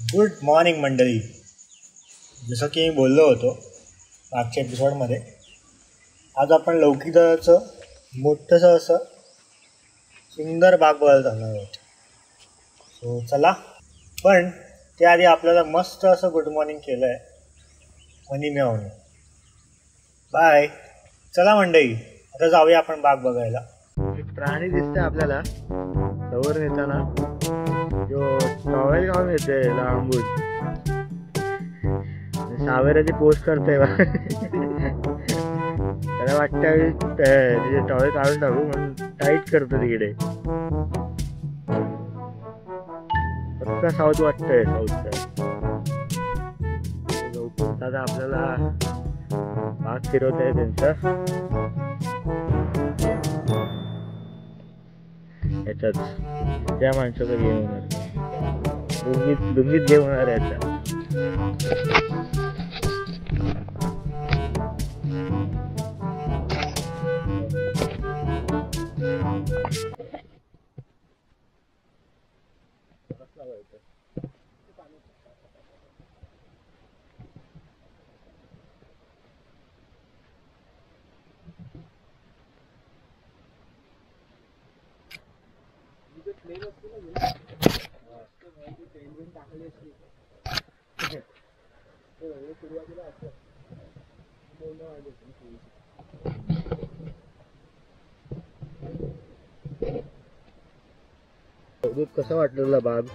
Good morning मंडळी. जसं की मी बोललो होतो मागच्या एपिसोडमध्ये, आज आपण लौकिकदाचं मोठंसं असं सुंदर बाग बघायला जाणार आहोत. सो चला, पण त्याआधी आपल्याला मस्त असं गुड मॉर्निंग केलं आहे मनी मिळवणे. बाय. चला मंडळी, आता जाऊया आपण बाग बघायला. एक प्राणी दिसते आपल्याला जवळ येताना, जो टॉवेल घालून येते लांबून. सावेराची पोस्ट करते त्याला वाटतं तिथे टॉवेल काढून टाकू म्हणून टाईट करतो तिकडे. फक्त साऊथ वाटतंय, साऊथचं दादा आपल्याला बाग फिरवत आहे त्यांचा याच्यात. त्या माणसाचा गेम होणार, दुंगीत गेम होणार याचा. कसं वाटलं तुला बाग?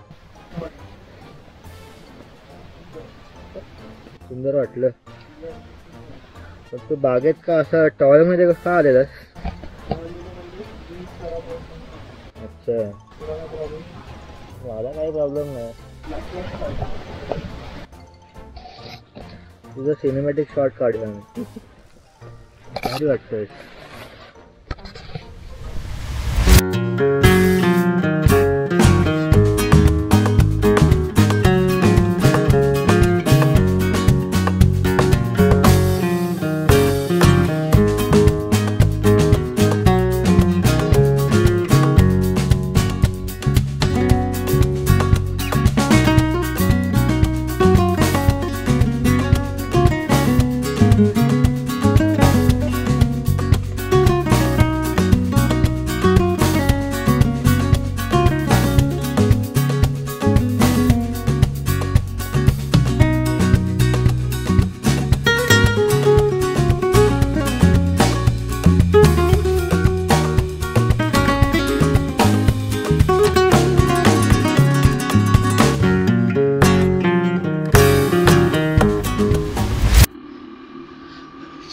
सुंदर वाटलं. पण तू बागेत का असं टॉवेल मध्ये कसा आलेला? अच्छा, मला काही प्रॉब्लेम नाही. तुझं सिनेमॅटिक शॉट काढला मी. भारी वाटतंय.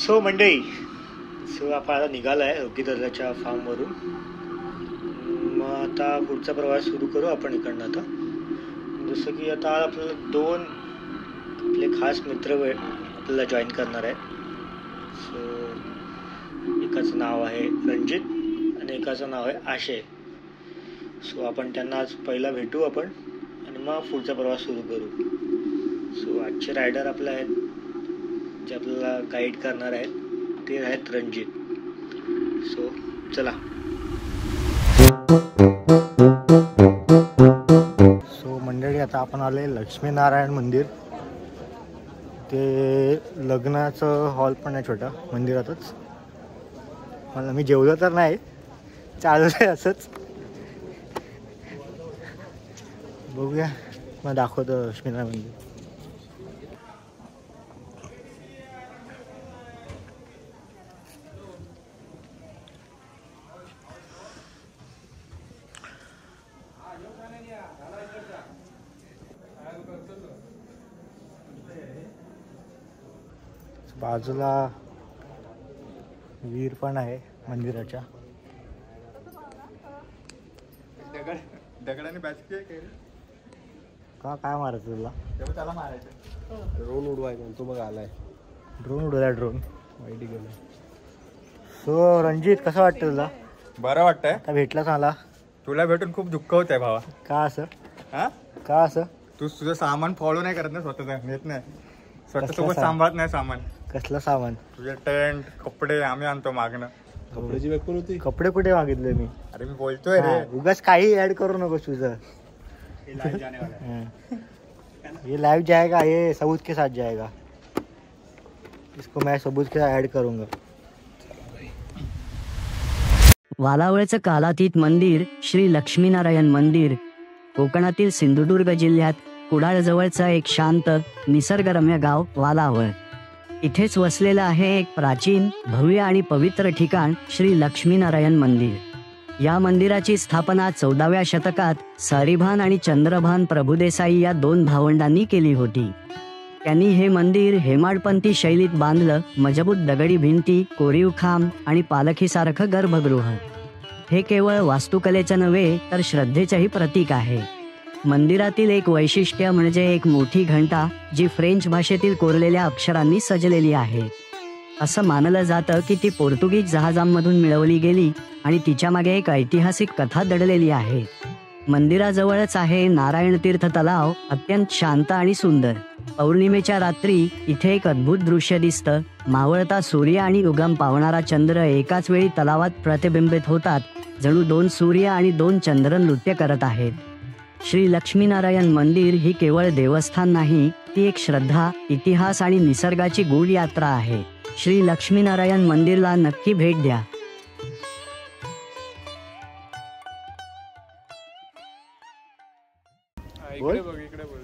सो मंडळी, आपण आता निघालो आहे लौकिकदाच्या फार्मवरून. मग आता पुढचा प्रवास सुरू करू आपण इकडनं. आता जसं की आता आपल्याला दोन आपले खास मित्र आपल्याला जॉईन करणार आहे. सो एकाचं नाव आहे रणजित आणि एकाचं नाव आहे आशय. सो आपण त्यांना आज पहिला भेटू आपण आणि मग पुढचा प्रवास सुरू करू. सो आजचे रायडर आपले आहेत जे आपल्याला गाईड करणार आहेत, ते आहेत रणजित. सो चला. सो मंडळी, आता आपण आले लक्ष्मीनारायण मंदिर. ते लग्नाचं हॉल पण आहे छोटा मंदिरातच. मला मी जेवलो तर नाही, चालू आहे असंच. बघूया, मग दाखवतो लक्ष्मीनारायण मंदिर. बाजूला विहीर पण आहे मंदिराच्या. दगडाने का काय मारायचं तुला? त्याला मारायचं. ड्रोन उडवायचा तो बघ आलाय. ड्रोन उडवला, ड्रोन वाईट गेला. सो रणजित, कसं वाटतं तुला? बरं वाटतंय. आता भेटलास मला. तुला भेटून खूप दुःख होत आहे भावा. का असं? हा, का असं? तू तुझं सामान फॉलो नाही करत ना, स्वतःच नेत नाही, स्वतःसोबत सांभाळत नाही सामान. कसलं सामान? तुझे टेंट, कपडे आम्ही आणतो मागणं. कपड्याची बॅग पण होती. कपडे कुठे मागितले मी? अरे मी बोलतोय रे, उगाच काही ऍड करू नको तुझं. ये लाइव जाएगा, ये सबूत के साथ जाएगा, इसको मैं सबूत के साथ ऐड करूंगा. वालावळचं कालातीत मंदिर श्री लक्ष्मीनारायण मंदिर कोकणातील सिंधुदुर्ग जिल्ह्यात कुडाळजवळचं एक शांत निसर्गरम्य गाव वालावळ. इथेच वसलेलं आहे एक प्राचीन भव्य आणि पवित्र ठिकाण श्री लक्ष्मीनारायण मंदिर. या मंदिराची स्थापना 14व्या शतकात सारीभान आणि चंद्रभान प्रभुदेसाई या 2 भावंडांनी केली होती. त्यांनी हे मंदिर हेमाडपंथी शैलीत बांधलं. मजबूत दगडी भिंती, कोरीव खांब आणि पालखीसारखं गर्भगृह. हे केवळ वास्तुकलेचं नव्हे तर श्रद्धेचंही प्रतीक आहे. मंदिरातील एक वैशिष्ट्य म्हणजे एक मोठी घंटा जी फ्रेंच भाषेतील कोरलेल्या अक्षरांनी सजलेली आहे. असं मानलं जातं की ती पोर्तुगीज जहाजांमधून मिळवली गेली आणि तिच्या मागे एक ऐतिहासिक कथा दडलेली आहे. मंदिराजवळच आहे नारायण तीर्थ तलाव, अत्यंत शांत आणि सुंदर. पौर्णिमेच्या रात्री इथे एक अद्भुत दृश्य दिसतं. मावळता सूर्य आणि उगम पावणारा चंद्र एकाच वेळी तलावात प्रतिबिंबित होतात, जणू 2 सूर्य आणि 2 चंद्र नृत्य करत आहेत. श्री लक्ष्मीनारायण मंदिर ही केवळ देवस्थान नाही, ती एक श्रद्धा, इतिहास आणि निसर्गाची गूढ यात्रा आहे. श्री लक्ष्मीनारायण मंदिरला नक्की भेट द्या. बोल. इकडे बोल.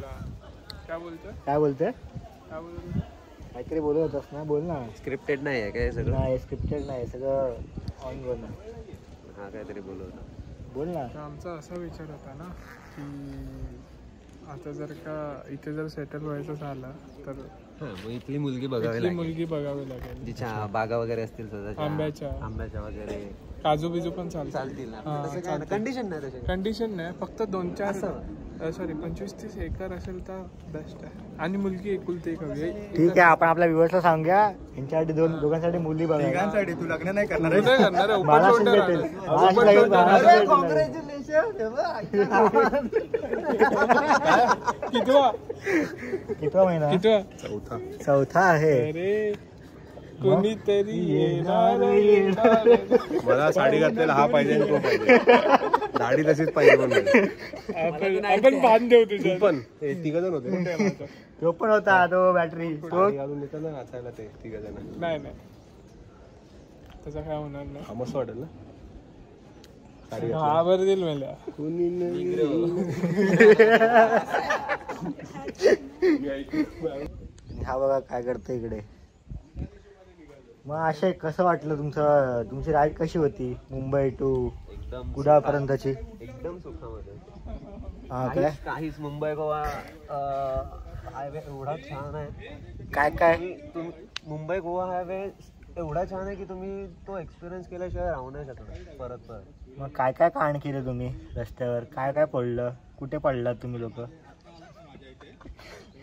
काय बोलते? काहीतरी बोलत होतास ना, बोल ना. स्क्रिप्टेड नाही आहे काय सगळं? नाही स्क्रिप्टेड नाही, सगळं ऑन बोल ना. हा काहीतरी बोलवलं. बोल ना. आमचा असा विचार होता ना की आता जर का इथे जर सेटल व्हायचं झालं तर मग इथली मुलगी बघावी लागेल. तिच्या बागा वगैरे असतील स्वतःच्या आंब्याच्या वगैरे, काजू बिजू पण चालतील ना. कंडिशन नाही तशी. कंडिशन नाही, फक्त 25-30 एकर असेल तर बेस्ट आहे. आणि मुलगी एकुलती एक हवी. ठीक आहे, आपण आपल्या व्ह्युअर्सला सांगूया यांच्यासाठी दोघांसाठी मुली बघा. तिघांसाठी. तू लग्न नाही करणार? कितवा महिना? चौथा आहे. अरे कोणीतरी येणार. मला साडी घातलेला हा पाहिजे, तो पाहिजे, दाढी तशीच पाहिजे. आपण बांध देऊ तुझ्या. पण तिघ जण होते. तो पण होता, तो बॅटरी घालून देतो ना वाचायला ते तिघ जण. नाही त्याचा काय होणार नाही. मस्त वाटेल ना साडी. हा बरं दिल मला. हा बघा काय करतो इकडे. मग अशे कसं वाटलं तुमची राईड कशी होती मुंबई टू कुडाळ पर्यंतची? एकदम सुखामध्ये. हा काय काहीच मुंबई गोवा हायवे एवढा छान आहे. काय मुंबई गोवा हायवे एवढा छान आहे की तुम्ही तो एक्सपिरियन्स केल्याशिवाय राहू नाही शकत परत. मग काय कांड केलं तुम्ही रस्त्यावर? काय पडलं? कुठे पडलात तुम्ही लोक?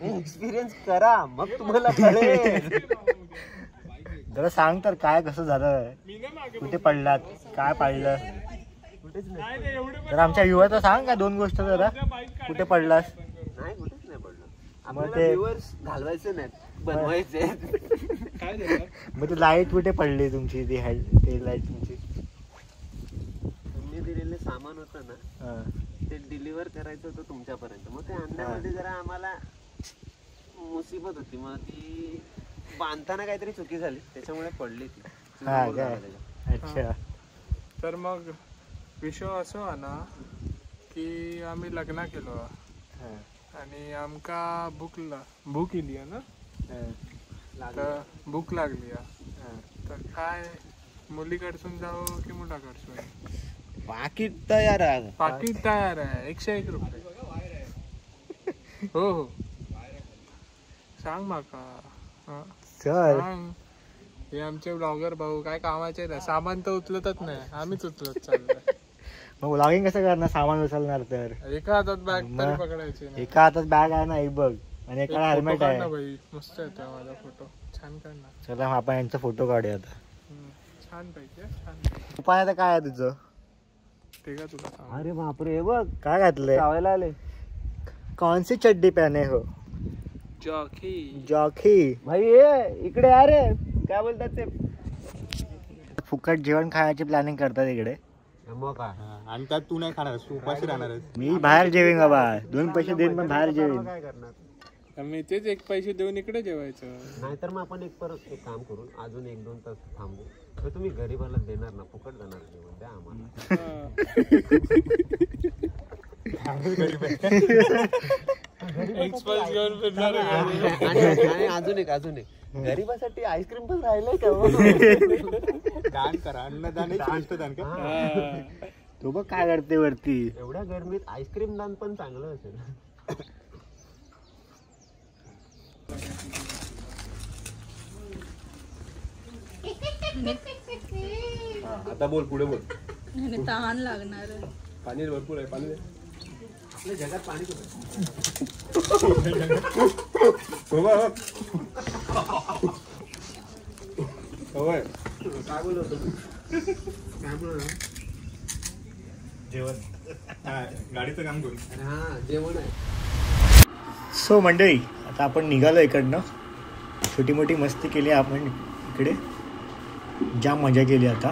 एक्सपिरियन्स करा मग तुम्हाला कळेल. जरा सांग तर काय कसं झालं, कुठे पडलात, काय पाडलं? तर आमच्या व्ह्युअरला सांग का 2 गोष्ट जरा. कुठे पडलास? नाही कुठेच नाही पडलं. मग ते घालवायचे नाहीत, बनवायचे. मग ते लाईट कुठे पडली तुमची? ती लाईट तुमची तुम्ही दिलेले सामान होतं ना ते डिलिव्हर करायचं होतं तुमच्यापर्यंत. मग ते आणण्यामध्ये जरा आम्हाला मुसीबत होती. मग ती बांधताना काहीतरी चुकी झाली त्याच्यामुळे पडली ती. हा काय? अच्छा. तर मग विषय असो हा ना की आम्ही लग्न केलो आणि आमका भूक इली ना, तर भूक लागली. तर काय मुलीकडसून जाऊ की मुलाकडसून? पाकिट तयार आहे. पाकिट तयार आहे 101 रुपये. हो सांग माका. चल. हे आमचे ब्लॉगर भाऊ काय कामाचे नाही, सामान तर उचलतच नाही, आम्हीच उचलत चाललोय. मग व्लॉगिंग कसं करणार? सामान उचलणार तर एका हातात बॅग तरी पकडायची नाही. एका हातात बॅग आहे ना, एक बघ, आणि एका हेल्मेट आहे. भाई मस्त येतो माझा फोटो, छान काढणार. चला आपण यांचा फोटो काढूया आता. छान पैकी छान. उपाय आता काय आहे तुझं? ते का तुला सांग. अरे बापरे बघ काय घातलंय? लावायला आले. कौन सी चड्डी पहने हो? जॉकी. भाई ये इकडे अरे काय बोलतात ते, फुकट जेवण खायची प्लॅनिंग करतात इकडे. मग काय आणि त्यात तू नाही खाणार, तू उपाशी राहणार. मी बाहेर जेवेन बाबा, 2 पैसे देईन पण बाहेर जेवेन. काय करणार? मी तेच एक पैसे देऊन इकडे जेवायचं. नाहीतर मग आपण परत एक काम करू, अजून 1-2 तास थांबू. तर तुम्ही गरीबाला देणार ना, फुकट जाणार जेवण द्या आम्हाला. एक्सप्रेस घेऊन फिरणार. आणि अजून एक गरीबासाठी आईस्क्रीम पण राहिलंय का हो? दान करा, अन्नदान दान का. तो बघ काय करते वरती. एवढ्या गरमीत आईस्क्रीम दान पण चांगलं असेल. आता बोल, पुढे बोल. तहान लागणार आहे. पाणी भरपूर आहे, पाणी दे. आपल्या जगात पाणी काय बोलतो जेवण गाडीचं काम करू. हा जेवण आहे. सो मंडळी, आता आपण निघालो इकडनं. छोटी मोठी मस्ती केली आपण इकडे, जाम मजा केली आता.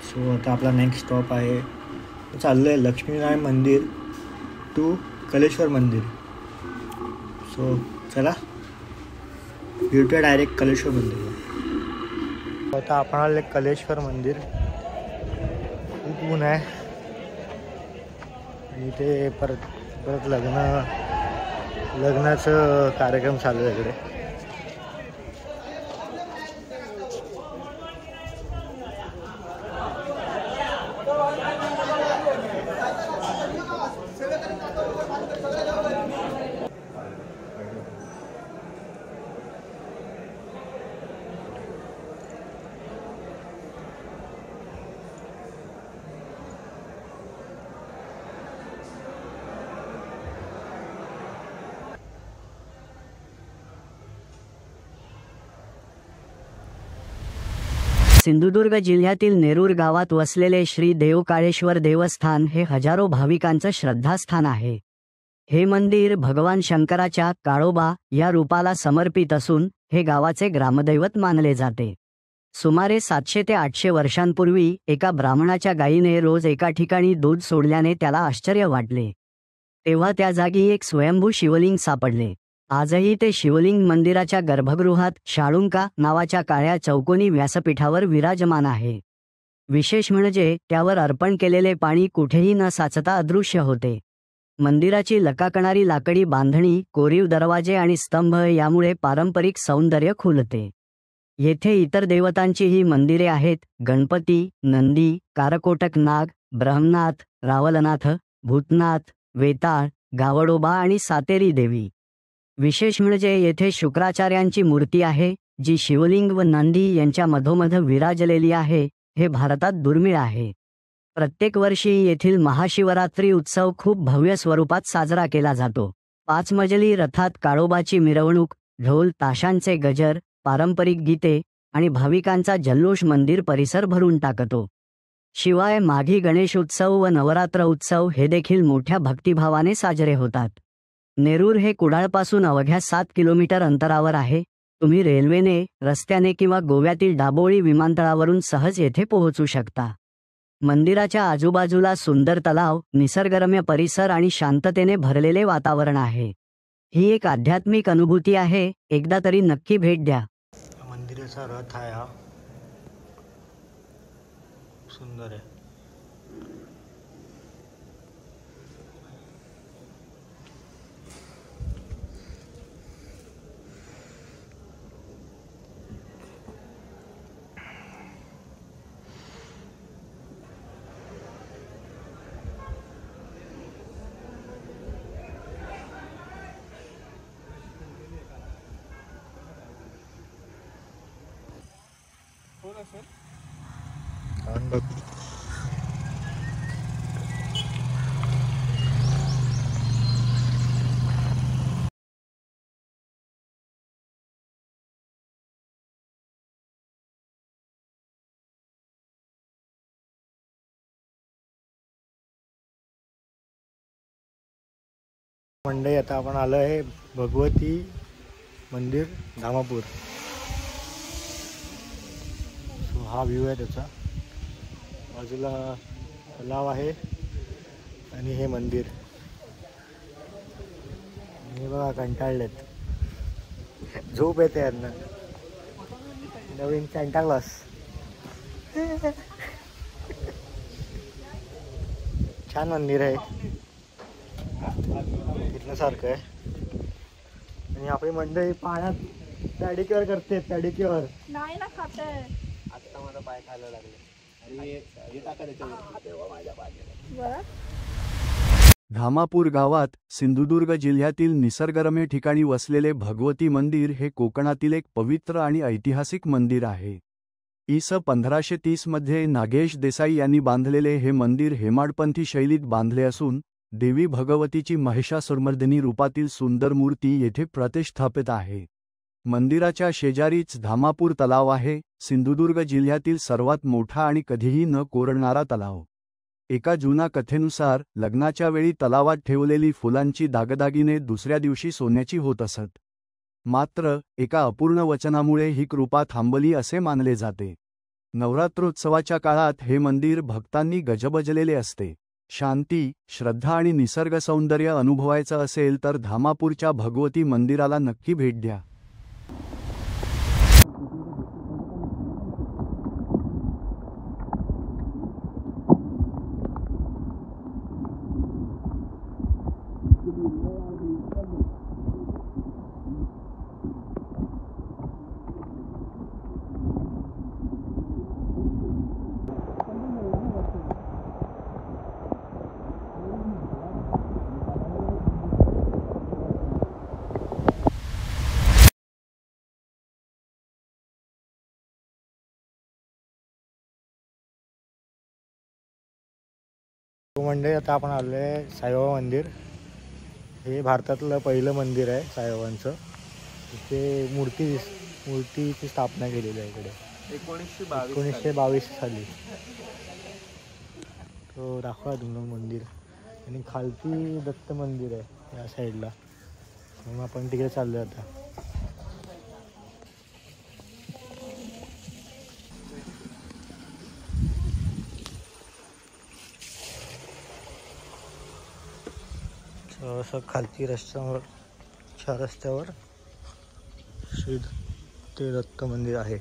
सो आता आपला नेक्स्ट स्टॉप आहे, चाललो आहे लक्ष्मीनारायण मंदिर टू कलेश्वर मंदिर. सो चला भेटूया डायरेक्ट कलेश्वर मंदिर. आता आपण आले कलेश्वर मंदिर. खूप ऊन आहे आणि इथे परत लग्नाचं कार्यक्रम चालू आहे इकडे. सिंधुदुर्ग जिल्ह्यातील नेरूर गावात वसलेले श्री देवकाळेश्वर देवस्थान हे हजारो भाविकांचं श्रद्धास्थान आहे. हे मंदिर भगवान शंकराच्या काळोबा या रूपाला समर्पित असून हे गावाचे ग्रामदैवत मानले जाते. सुमारे 700 ते 800 वर्षांपूर्वी एका ब्राह्मणाच्या गायीने रोज एका ठिकाणी दूध सोडल्याने त्याला आश्चर्य वाटले. तेव्हा त्या जागी एक स्वयंभू शिवलिंग सापडले. आजही ते शिवलिंग मंदिराच्या गर्भगृहात शाळुंका नावाच्या काळ्या चौकोनी व्यासपीठावर विराजमान आहे. विशेष म्हणजे त्यावर अर्पण केलेले पाणी कुठेही न साचता अदृश्य होते. मंदिराची लकाकणारी लाकडी बांधणी, कोरीव दरवाजे आणि स्तंभ यामुळे पारंपरिक सौंदर्य खुलते. येथे इतर देवतांचीही मंदिरे आहेत. गणपती, नंदी, कारकोटक नाग, ब्रह्मनाथ, रावलनाथ, भूतनाथ, वेताळ, गावडोबा आणि सातेरी देवी. विशेष म्हणजे येथे शुक्राचार्यांची मूर्ती आहे, जी शिवलिंग व नंदी यांच्या मधोमध विराजलेली आहे. हे भारतात दुर्मिळ आहे. प्रत्येक वर्षी येथील महाशिवरात्री उत्सव खूप भव्य स्वरूपात साजरा केला जातो. 5 मजली रथात काळोबाची मिरवणूक, ढोल ताशांचे गजर, पारंपरिक गीते आणि भाविकांचा जल्लोष मंदिर परिसर भरून टाकतो. शिवाय माघी गणेश उत्सव व नवरात्र उत्सव हे देखील मोठ्या भक्तिभावाने साजरे होतात. नेरूर हे कुडाळपासून अवघ्या 7 किलोमीटर अंतरावर आहे. तुम्ही रेल्वेने, रस्त्याने किंवा गोव्यातील दाबोळी विमानतळावरून सहज येथे पोहोचू शकता. मंदिराच्या आजूबाजूला सुंदर तलाव, निसर्गरम्य परिसर आणि शांततेने भरलेले वातावरण आहे. ही एक आध्यात्मिक अनुभूती आहे. एकदा तरी नक्की भेट द्या. मंदिराचा रथ आहे हा, सुंदर आहे. मंडई, आता आपण आलो आहे भगवती मंदिर धामापूर. सो हा व्ह्यू आहे त्याचा. बाजूला तलाव आहे आणि हे मंदिर. हे बघा कंटाळलेत. झोप येते यांना. नवीन सॅन्टा क्लॉस. छान मंदिर आहे, फिरण्यासारखं आहे. आणि आपली मंडळी पाण्यात पॅडिक्युअर करते. पॅडिक्युअर नाही ना खाते. आता माझा पाय खायला लागले. धामापूर गावात सिंधुदुर्ग जिल्ह्यातील निसर्गरम्य ठिकाणी वसलेले भगवती मंदिर हे कोकणातील एक पवित्र आणि ऐतिहासिक मंदिर आहे. इ.स. 1530 मध्ये नागेश देसाई यांनी बांधलेले हे मंदिर हेमाडपंथी शैलीत बांधले असून देवी भगवतीची महिषासुरमर्दिनी रूपातील सुंदर मूर्ती येथे प्रतिष्ठापित आहे. मंदिराच्या शेजारीच धामापूर तलाव आहे, सिंधुदुर्ग जिल्ह्यातील सर्वात मोठा आणि कधीही न कोरडणारा तलाव. एका जुना कथेनुसार लग्नाच्या वेळी तलावात ठेवलेली फुलांची दागदागिने दुसऱ्या दिवशी सोन्याची होत असत. मात्र एका अपूर्ण वचनामुळे ही कृपा थांबली असे मानले जाते. नवरात्रोत्सवाच्या काळात हे मंदिर भक्तांनी गजबजलेले असते. शांती, श्रद्धा आणि निसर्ग सौंदर्य अनुभवायचं असेल तर धामापूरच्या भगवती मंदिराला नक्की भेट द्या. मंडळी आता आपण आलो आहे साईबाबा मंदिर. हे भारतातलं पहिलं मंदिर आहे साईबाबांचं. इथे मूर्तीची स्थापना केलेली आहे इकडे 1922 साली. तो दाखवा तुम्हाला मंदिर. आणि खालती दत्त मंदिर आहे या साईडला. मग आपण तिकडे चाललो आता. असं खालती रस्त्यावर श्री ते दत्त मंदिर आहे.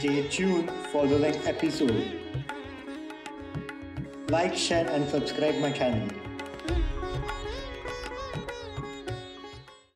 Stay tuned for the next episode. Like, share and subscribe my channel.